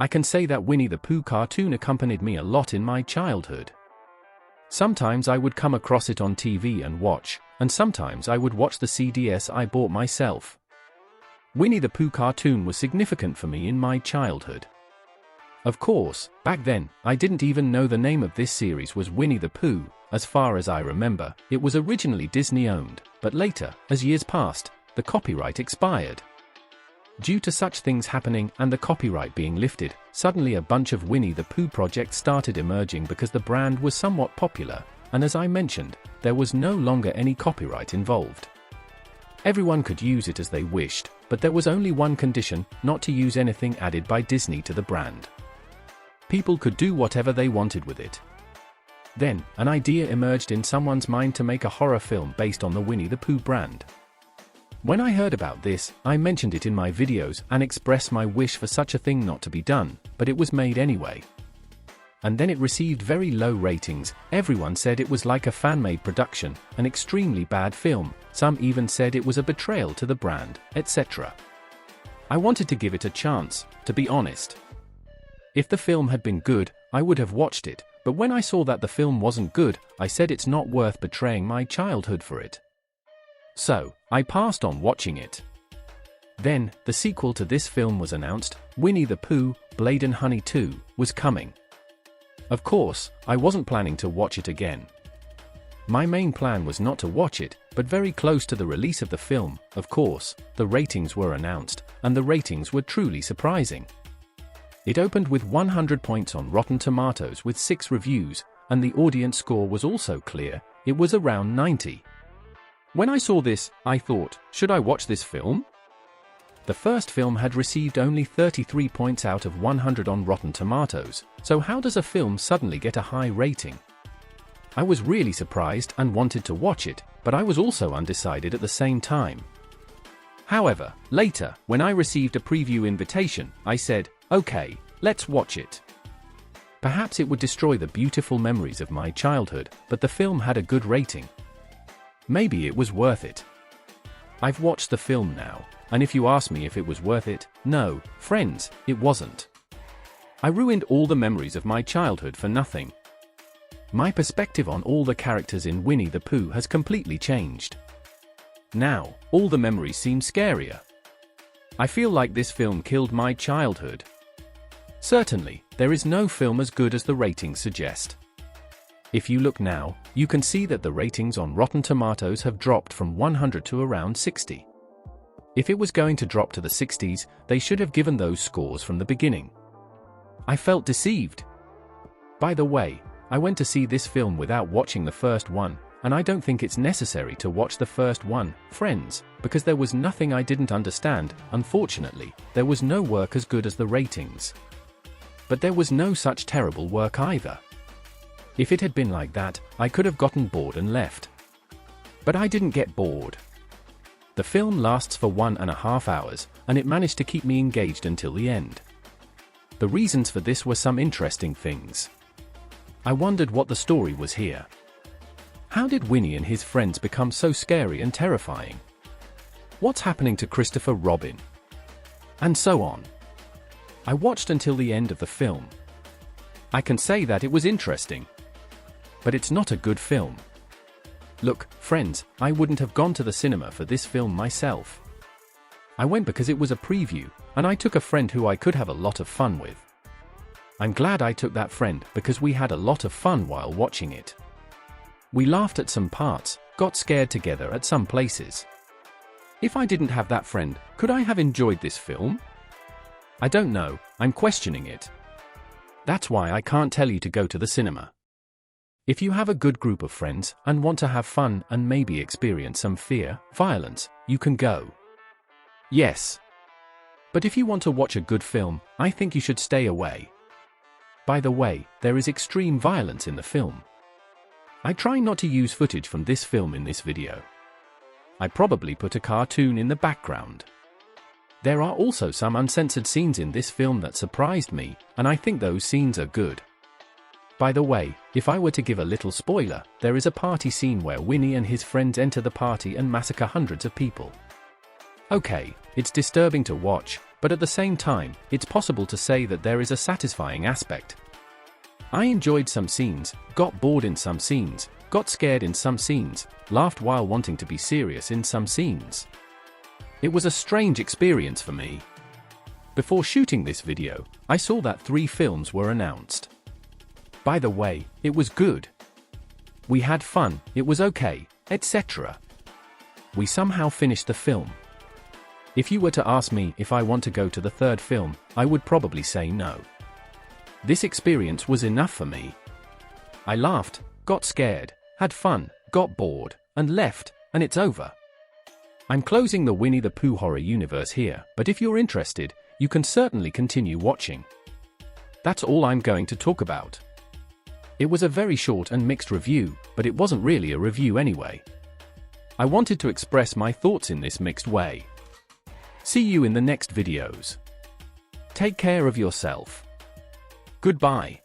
I can say that Winnie the Pooh cartoon accompanied me a lot in my childhood. Sometimes I would come across it on TV and watch, and sometimes I would watch the CDs I bought myself. Winnie the Pooh cartoon was significant for me in my childhood. Of course, back then, I didn't even know the name of this series was Winnie the Pooh. As far as I remember, it was originally Disney-owned, but later, as years passed, the copyright expired. Due to such things happening and the copyright being lifted, suddenly a bunch of Winnie the Pooh projects started emerging because the brand was somewhat popular, and as I mentioned, there was no longer any copyright involved. Everyone could use it as they wished, but there was only one condition: not to use anything added by Disney to the brand. People could do whatever they wanted with it. Then, an idea emerged in someone's mind to make a horror film based on the Winnie the Pooh brand. When I heard about this, I mentioned it in my videos and expressed my wish for such a thing not to be done, but it was made anyway. And then it received very low ratings. Everyone said it was like a fan-made production, an extremely bad film, some even said it was a betrayal to the brand, etc. I wanted to give it a chance, to be honest. If the film had been good, I would have watched it, but when I saw that the film wasn't good, I said it's not worth betraying my childhood for it. So, I passed on watching it. Then, the sequel to this film was announced. Winnie the Pooh, Blood and Honey 2, was coming. Of course, I wasn't planning to watch it again. My main plan was not to watch it, but very close to the release of the film, of course, the ratings were announced, and the ratings were truly surprising. It opened with 100 points on Rotten Tomatoes with 6 reviews, and the audience score was also clear. It was around 90. When I saw this, I thought, should I watch this film? The first film had received only 33 points out of 100 on Rotten Tomatoes, so how does a film suddenly get a high rating? I was really surprised and wanted to watch it, but I was also undecided at the same time. However, later, when I received a preview invitation, I said, okay, let's watch it. Perhaps it would destroy the beautiful memories of my childhood, but the film had a good rating. Maybe it was worth it. I've watched the film now, and if you ask me if it was worth it, no, friends, it wasn't. I ruined all the memories of my childhood for nothing. My perspective on all the characters in Winnie the Pooh has completely changed. Now, all the memories seem scarier. I feel like this film killed my childhood. Certainly, there is no film as good as the ratings suggest. If you look now, you can see that the ratings on Rotten Tomatoes have dropped from 100 to around 60. If it was going to drop to the 60s, they should have given those scores from the beginning. I felt deceived. By the way, I went to see this film without watching the first one, and I don't think it's necessary to watch the first one, friends, because there was nothing I didn't understand. Unfortunately, there was no work as good as the ratings. But there was no such terrible work either. If it had been like that, I could have gotten bored and left. But I didn't get bored. The film lasts for 1.5 hours, and it managed to keep me engaged until the end. The reasons for this were some interesting things. I wondered what the story was here. How did Winnie and his friends become so scary and terrifying? What's happening to Christopher Robin? And so on. I watched until the end of the film. I can say that it was interesting. But it's not a good film. Look, friends, I wouldn't have gone to the cinema for this film myself. I went because it was a preview, and I took a friend who I could have a lot of fun with. I'm glad I took that friend because we had a lot of fun while watching it. We laughed at some parts, got scared together at some places. If I didn't have that friend, could I have enjoyed this film? I don't know, I'm questioning it. That's why I can't tell you to go to the cinema. If you have a good group of friends and want to have fun and maybe experience some fear, violence, you can go. Yes. But if you want to watch a good film, I think you should stay away. By the way, there is extreme violence in the film. I try not to use footage from this film in this video. I probably put a cartoon in the background. There are also some uncensored scenes in this film that surprised me, and I think those scenes are good. By the way, if I were to give a little spoiler, there is a party scene where Winnie and his friends enter the party and massacre hundreds of people. Okay, it's disturbing to watch, but at the same time, it's possible to say that there is a satisfying aspect. I enjoyed some scenes, got bored in some scenes, got scared in some scenes, laughed while wanting to be serious in some scenes. It was a strange experience for me. Before shooting this video, I saw that 3 films were announced. By the way, it was good. We had fun, it was okay, etc. We somehow finished the film. If you were to ask me if I want to go to the 3rd film, I would probably say no. This experience was enough for me. I laughed, got scared, had fun, got bored, and left, and it's over. I'm closing the Winnie the Pooh horror universe here, but if you're interested, you can certainly continue watching. That's all I'm going to talk about. It was a very short and mixed review, but it wasn't really a review anyway. I wanted to express my thoughts in this mixed way. See you in the next videos. Take care of yourself. Goodbye.